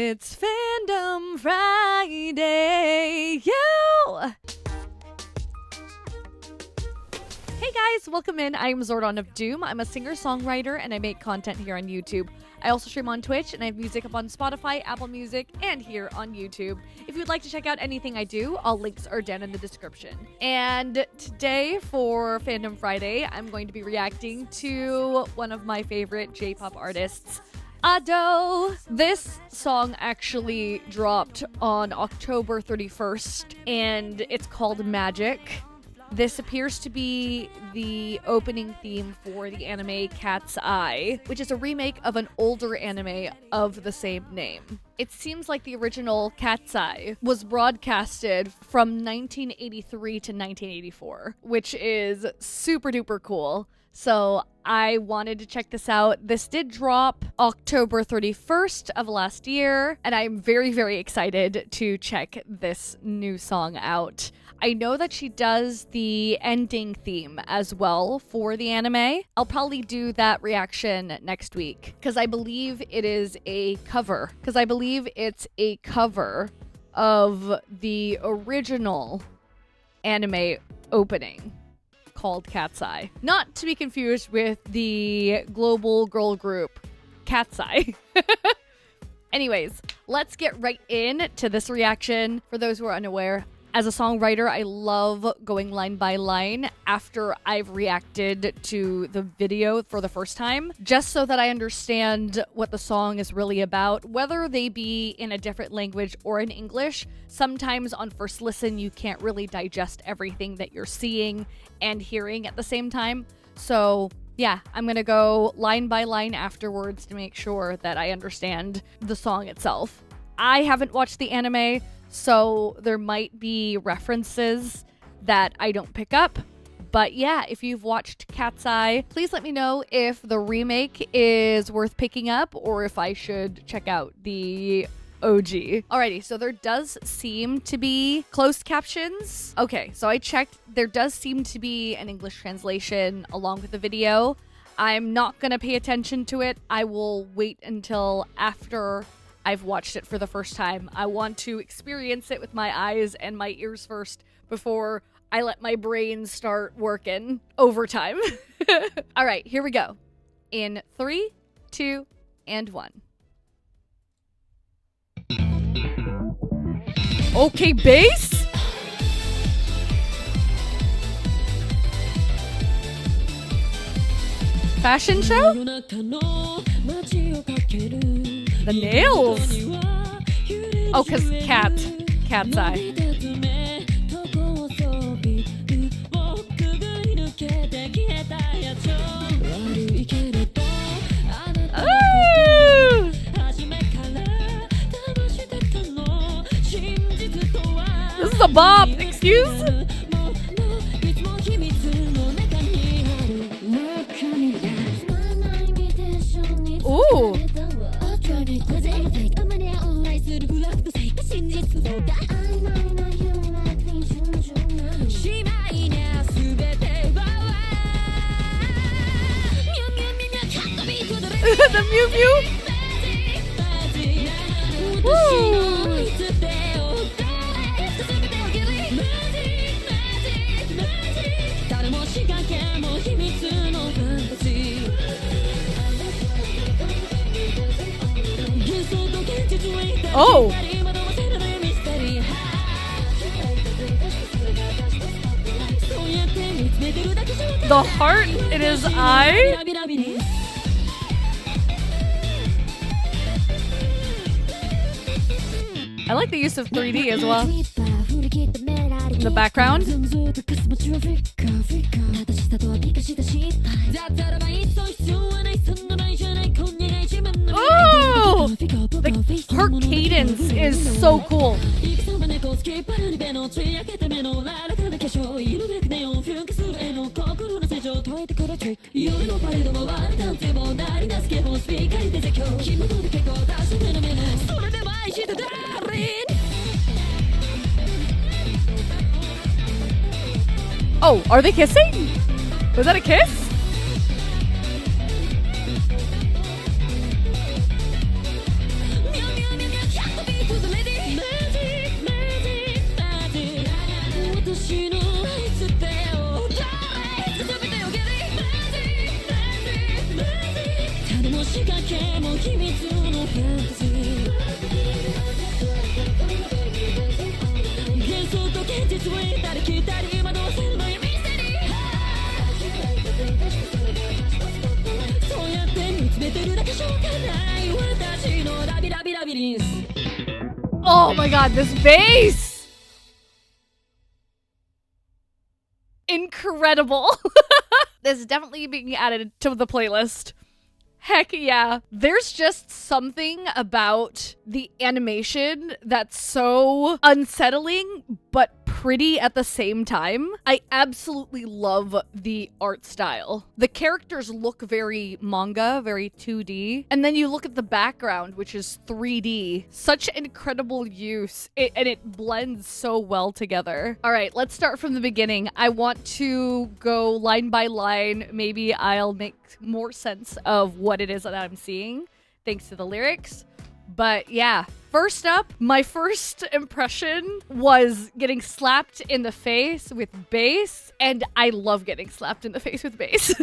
It's Fandom Friday, yo! Hey guys, welcome in. I'm Zordon of Doom. I'm a singer-songwriter and I make content here on YouTube. I also stream on Twitch and I have music up on Spotify, Apple Music, and here on YouTube. If you'd like to check out anything I do, all links are down in the description. And today for Fandom Friday, I'm going to be reacting to one of my favorite J-pop artists, Ado. This song actually dropped on October 31st and it's called Magic. This appears to be the opening theme for the anime Cat's Eye, which is a remake of an older anime of the same name. It seems like the original Cat's Eye was broadcasted from 1983 to 1984, which is super duper cool. So I wanted to check this out. This did drop October 31st of last year, and I'm very, very excited to check this new song out. I know that she does the ending theme as well for the anime. I'll probably do that reaction next week because I believe it is a cover. It's a cover of the original anime opening called Cat's Eye. Not to be confused with the global girl group Cat's Eye. Anyways, let's get right into this reaction. For those who are unaware, as a songwriter, I love going line by line after I've reacted to the video for the first time, just so that I understand what the song is really about, whether they be in a different language or in English. Sometimes on first listen, you can't really digest everything that you're seeing and hearing at the same time. So yeah, I'm gonna go line by line afterwards to make sure that I understand the song itself. I haven't watched the anime, so there might be references that I don't pick up. But yeah, if you've watched Cat's Eye, please let me know if the remake is worth picking up or if I should check out the OG. Alrighty, so there does seem to be closed captions. Okay, so I checked. There does seem to be an English translation along with the video. I'm not gonna pay attention to it. I will wait until after I've watched it for the first time. I want to experience it with my eyes and my ears first before I let my brain start working overtime. All right, here we go. In 3, 2, and 1. Okay, bass? Fashion show? The nails! Oh, because Cat's Eye. Ooh! This is a bop! Excuse? Ooh! The Mew Mew. Woo. Oh. The heart in his eye. I like the use of 3D as well. In the background. Oh! Her cadence is so cool. Oh, are they kissing? Was that a kiss? Oh my god, this bass! Incredible. This is definitely being added to the playlist. Heck yeah. There's just something about the animation that's so unsettling, but pretty at the same time. I absolutely love the art style. The characters look very manga, very 2D. And then you look at the background, which is 3D. Such incredible use. And it blends so well together. All right, let's start from the beginning. I want to go line by line. Maybe I'll make more sense of what it is that I'm seeing thanks to the lyrics. But yeah, first up, my first impression was getting slapped in the face with bass, and I love getting slapped in the face with bass.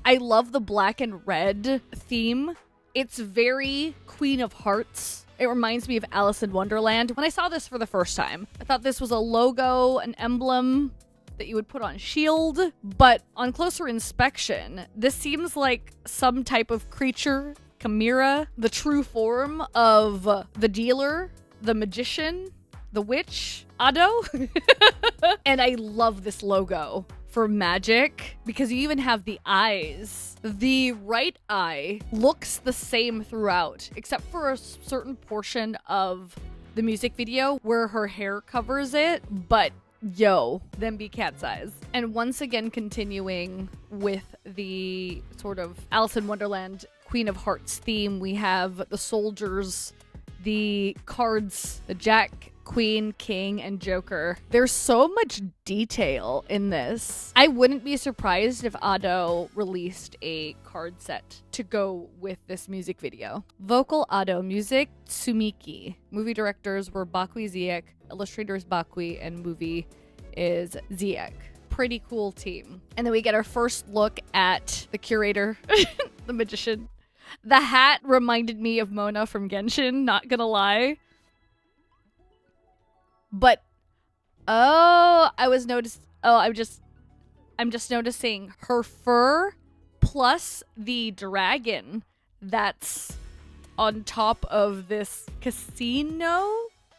I love the black and red theme. It's very Queen of Hearts. It reminds me of Alice in Wonderland. When I saw this for the first time, I thought this was a logo, an emblem that you would put on shield, but on closer inspection, this seems like some type of creature, chimera, the true form of the dealer, the magician, the witch, Ado. And I love this logo for magic because you even have the eyes. The right eye looks the same throughout, except for a certain portion of the music video where her hair covers it, but yo, them be cat's eyes. And once again, continuing with the sort of Alice in Wonderland Queen of Hearts theme, we have the soldiers, the cards, the Jack, Queen, King, and Joker. There's so much detail in this. I wouldn't be surprised if Ado released a card set to go with this music video. Vocal Ado, music Tsumiki. Movie directors were Bakui Ziek, illustrators Bakui, and movie is Ziek. Pretty cool team. And then we get our first look at the curator, the magician. The hat reminded me of Mona from Genshin, not gonna lie. But I'm just noticing her fur plus the dragon that's on top of this casino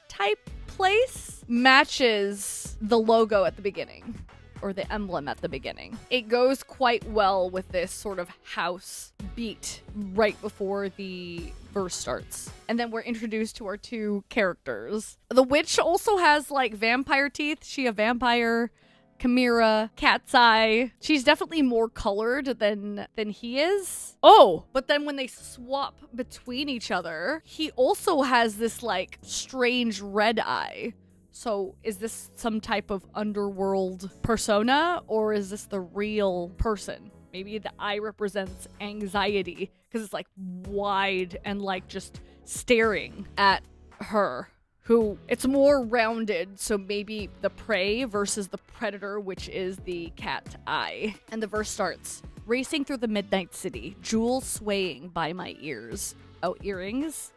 type place matches the logo at the beginning, or the emblem at the beginning. It goes quite well with this sort of house beat right before the verse starts. And then we're introduced to our two characters. The witch also has like vampire teeth. She a vampire. Chimera, cat's eye. She's definitely more colored than he is. Oh, but then when they swap between each other, he also has this like strange red eye. So is this some type of underworld persona, or is this the real person? Maybe the eye represents anxiety because it's like wide and like just staring at her, who it's more rounded. So maybe the prey versus the predator, which is the cat eye. And the verse starts, racing through the midnight city, jewels swaying by my ears. Oh, earrings.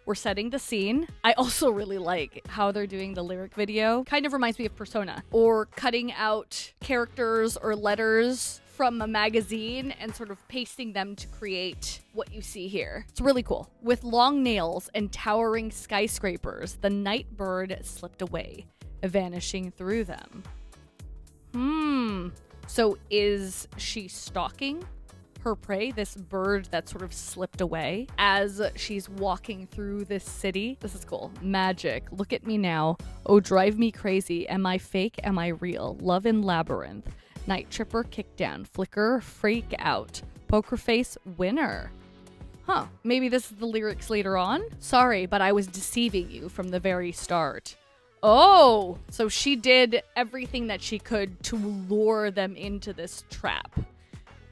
We're setting the scene. I also really like how they're doing the lyric video. Kind of reminds me of Persona, or cutting out characters or letters from a magazine and sort of pasting them to create what you see here. It's really cool. With long nails and towering skyscrapers, the night bird slipped away, vanishing through them. So is she stalking her prey, this bird that sort of slipped away as she's walking through this city? This is cool. Magic. Look at me now. Oh, drive me crazy. Am I fake? Am I real? Love in labyrinth. Night tripper, kick down. Flicker, freak out. Poker face, winner. Huh. Maybe this is the lyrics later on? Sorry, but I was deceiving you from the very start. Oh, so she did everything that she could to lure them into this trap.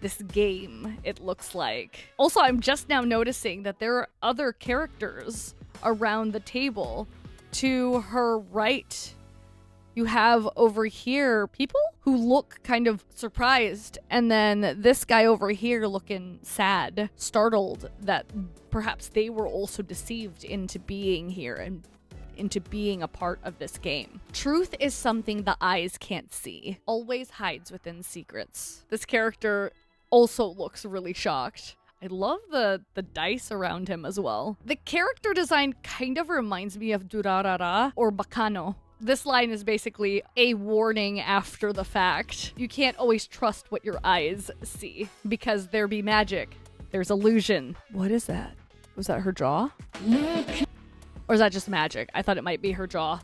This game, it looks like. Also, I'm just now noticing that there are other characters around the table. To her right, you have over here people who look kind of surprised. And then this guy over here looking sad, startled that perhaps they were also deceived into being here and into being a part of this game. Truth is something the eyes can't see. Always hides within secrets. This character also looks really shocked. I love the dice around him as well. The character design kind of reminds me of Durarara or Bacano. This line is basically a warning after the fact. You can't always trust what your eyes see because there be magic. There's illusion. What is that? Was that her jaw? Or is that just magic? I thought it might be her jaw.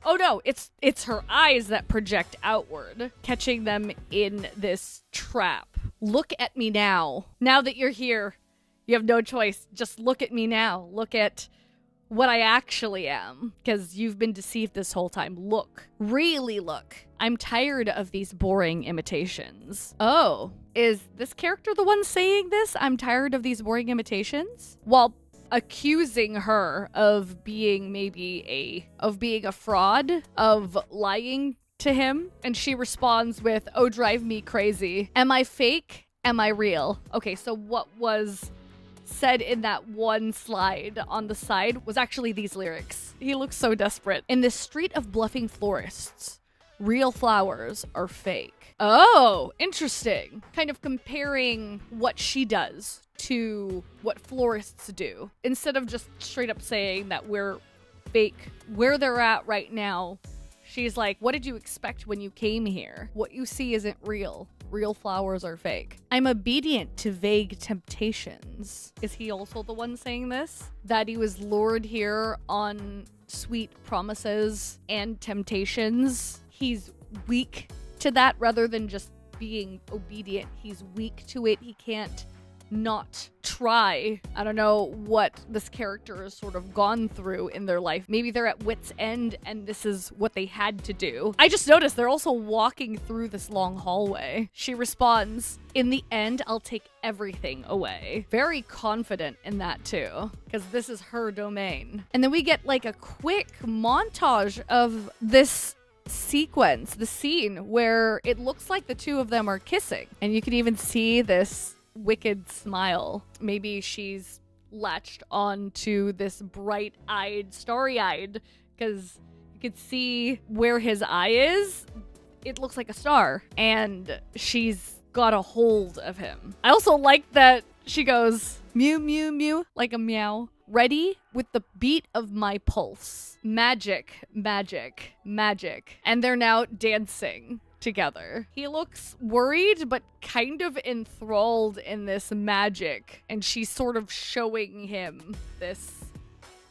Oh no, it's her eyes that project outward, catching them in this trap. Look at me now. Now that you're here, you have no choice. Just look at me now. Look at what I actually am, because you've been deceived this whole time. Look. Really look. I'm tired of these boring imitations. Oh, is this character the one saying this? I'm tired of these boring imitations? While accusing her of being a fraud, of lying to him. And she responds with, "Oh, drive me crazy. Am I fake? Am I real?" Okay, so what was said in that one slide on the side was actually these lyrics. He looks so desperate. "In this street of bluffing florists, real flowers are fake." Oh, interesting. Kind of comparing what she does to what florists do. Instead of just straight up saying that we're fake, where they're at right now, she's like, what did you expect when you came here? What you see isn't real. Real flowers are fake. I'm obedient to vague temptations. Is he also the one saying this? That he was lured here on sweet promises and temptations. He's weak to that rather than just being obedient. He's weak to it. He can't not try. I don't know what this character has sort of gone through in their life. Maybe they're at wit's end and this is what they had to do. I just noticed they're also walking through this long hallway. She responds, "In the end, I'll take everything away." Very confident in that too, because this is her domain. And then we get like a quick montage of this sequence, the scene where it looks like the two of them are kissing. And you can even see this wicked smile. Maybe she's latched on to this bright-eyed, starry-eyed, because you could see where his eye is. It looks like a star, and she's got a hold of him. I also like that she goes, "Mew, mew, mew," like a meow. "Ready with the beat of my pulse. Magic, magic, magic." And they're now dancing together. He looks worried, but kind of enthralled in this magic. And she's sort of showing him this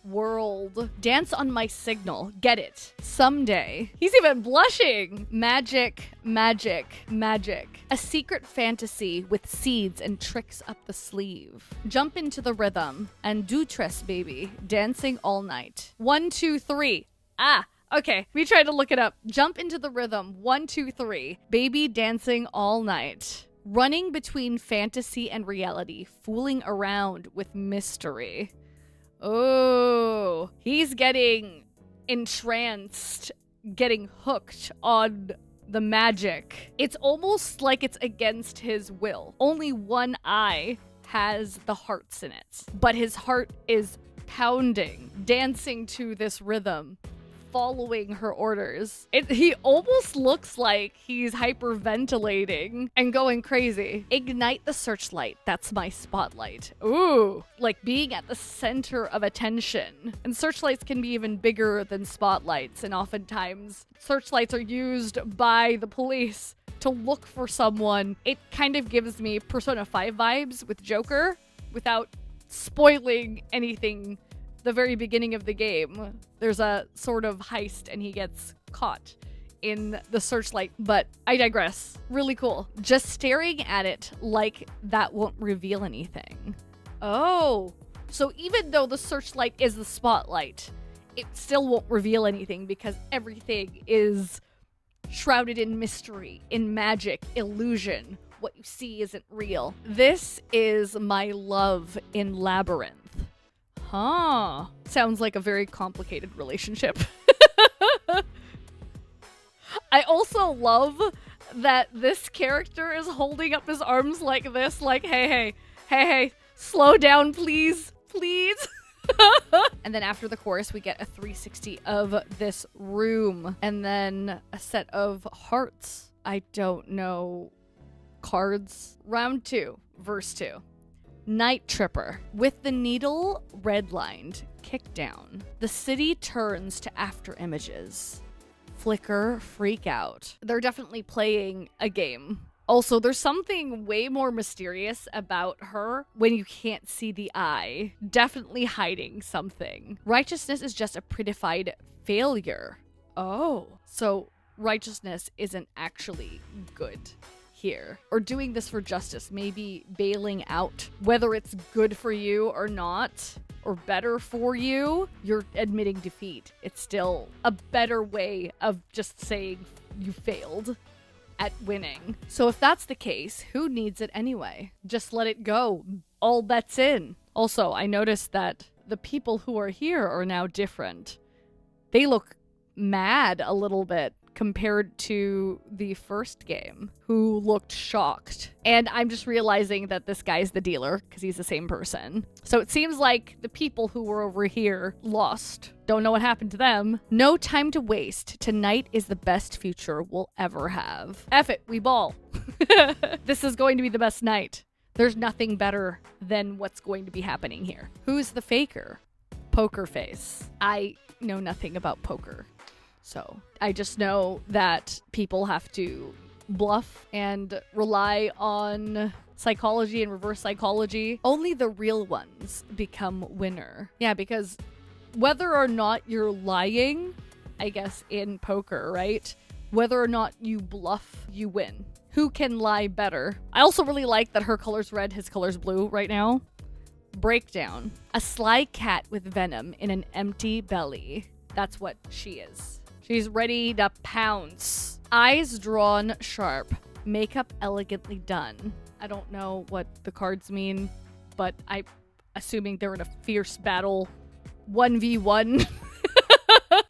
world. "Dance on my signal. Get it. Someday." He's even blushing. "Magic, magic, magic. A secret fantasy with seeds and tricks up the sleeve. Jump into the rhythm and do tress, baby. Dancing all night. 1, 2, 3. Ah, okay. We tried to look it up. Jump into the rhythm. 1, 2, 3. Baby dancing all night. Running between fantasy and reality. Fooling around with mystery." Oh, he's getting entranced, getting hooked on the magic. It's almost like it's against his will. Only one eye has the hearts in it, but his heart is pounding, dancing to this rhythm, following her orders. He almost looks like he's hyperventilating and going crazy. "Ignite the searchlight. That's my spotlight." Ooh, like being at the center of attention. And searchlights can be even bigger than spotlights, and oftentimes searchlights are used by the police to look for someone. It kind of gives me Persona 5 vibes with Joker without spoiling anything. The very beginning of the game, there's a sort of heist and he gets caught in the searchlight, but I digress. Really cool. Just staring at it like that won't reveal anything. Oh, so even though the searchlight is the spotlight, it still won't reveal anything because everything is shrouded in mystery, in magic, illusion. What you see isn't real. This is my love in Labyrinth. Huh. Sounds like a very complicated relationship. I also love that this character is holding up his arms like this, like, hey, slow down, please, please. And then after the chorus, we get a 360 of this room, and then a set of hearts. I don't know. Cards. Round 2, verse 2. Night Tripper. With the needle redlined, kick down. The city turns to after images. Flicker, freak out. They're definitely playing a game. Also, there's something way more mysterious about her when you can't see the eye. Definitely hiding something. Righteousness is just a prettified failure. Oh, so righteousness isn't actually good here. Or doing this for justice, maybe bailing out. Whether it's good for you or not, or better for you, you're admitting defeat. It's still a better way of just saying you failed at winning. So if that's the case, who needs it anyway? Just let it go. All bets in. Also, I noticed that the people who are here are now different. They look mad a little bit compared to the first game, who looked shocked. And I'm just realizing that this guy's the dealer, because he's the same person. So it seems like the people who were over here lost. Don't know what happened to them. No time to waste. Tonight is the best future we'll ever have. F it, we ball. This is going to be the best night. There's nothing better than what's going to be happening here. Who's the faker? Poker face. I know nothing about poker. So I just know that people have to bluff and rely on psychology and reverse psychology. Only the real ones become winner. Yeah, because whether or not you're lying, I guess in poker, right? Whether or not you bluff, you win. Who can lie better? I also really like that her color's red, his color's blue right now. Breakdown. A sly cat with venom in an empty belly. That's what she is. She's ready to pounce. Eyes drawn sharp. Makeup elegantly done. I don't know what the cards mean, but I'm assuming they're in a fierce battle. 1v1.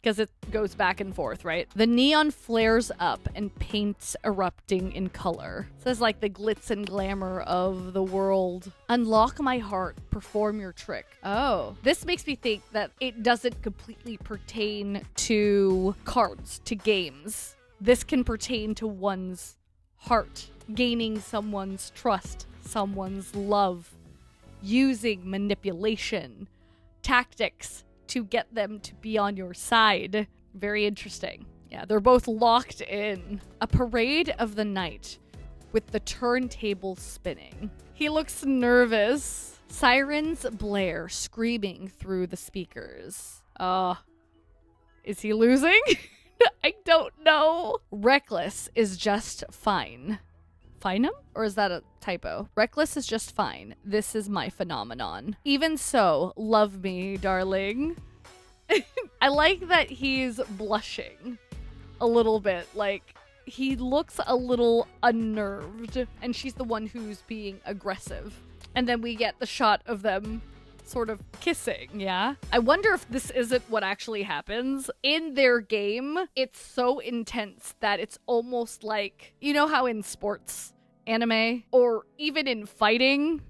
Because it goes back and forth, right? The neon flares up and paints erupting in color. It says like the glitz and glamour of the world. Unlock my heart, perform your trick. Oh, this makes me think that it doesn't completely pertain to cards, to games. This can pertain to one's heart, gaining someone's trust, someone's love, using manipulation, tactics, to get them to be on your side. Very interesting. Yeah, they're both locked in. A parade of the night with the turntable spinning. He looks nervous. Sirens blare, screaming through the speakers. Is he losing? I don't know. Reckless is just fine. Finem? Or is that a typo? Reckless is just fine. This is my phenomenon. Even so, love me, darling. I like that he's blushing a little bit. Like, he looks a little unnerved, and she's the one who's being aggressive. And then we get the shot of them sort of kissing, yeah? I wonder if this isn't what actually happens. In their game, it's so intense that it's almost like, you know how in sports, anime, or even in fighting,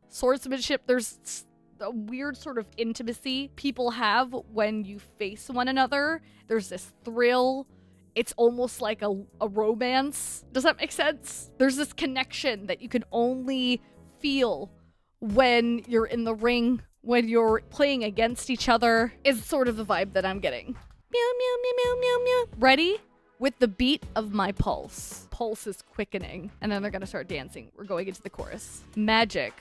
swordsmanship, there's a weird sort of intimacy people have when you face one another. There's this thrill. It's almost like a romance. Does that make sense? There's this connection that you can only feel when you're in the ring, when you're playing against each other, is sort of the vibe that I'm getting. Meow, meow, meow, meow, meow, meow. Ready? With the beat of my pulse. Pulse is quickening. And then they're gonna start dancing. We're going into the chorus. Magic.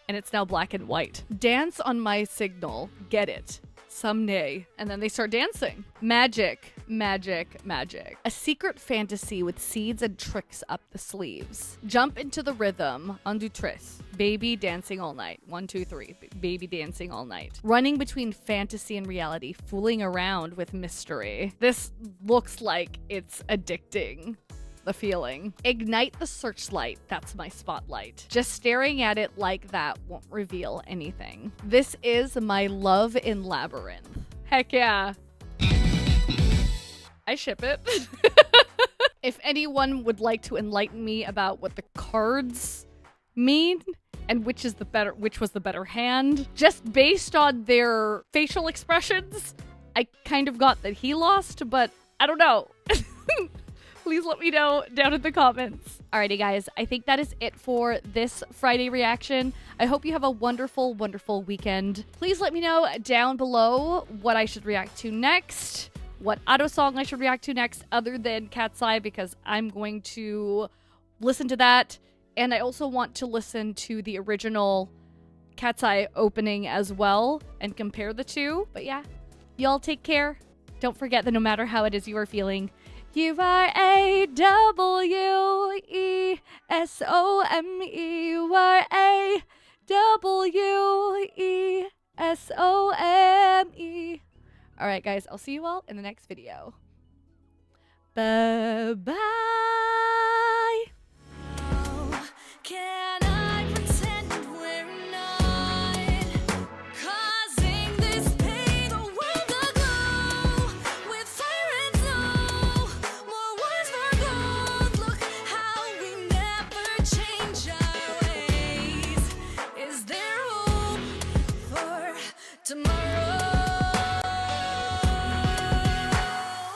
And it's now black and white. Dance on my signal. Get it. Someday. And then they start dancing. Magic, magic, magic. A secret fantasy with seeds and tricks up the sleeves. Jump into the rhythm. Un, deux, tres. Baby dancing all night. 1, 2, 3. Baby dancing all night. Running between fantasy and reality. Fooling around with mystery. This looks like it's addicting. The feeling. Ignite the searchlight. That's my spotlight. Just staring at it like that won't reveal anything. This is my love in Labyrinth. Heck yeah. I ship it. If anyone would like to enlighten me about what the cards mean and which was the better hand, just based on their facial expressions, I kind of got that he lost, but I don't know. Please let me know down in the comments. Alrighty, guys. I think that is it for this Friday reaction. I hope you have a wonderful, wonderful weekend. Please let me know down below what I should react to next, what auto song I should react to next other than Cat's Eye, because I'm going to listen to that. And I also want to listen to the original Cat's Eye opening as well and compare the two. But yeah, y'all take care. Don't forget that no matter how it is you are feeling, you are A-W-E-S-O-M-E. You are A-W-E-S-O-M-E. All right, guys, I'll see you all in the next video. Bye-bye.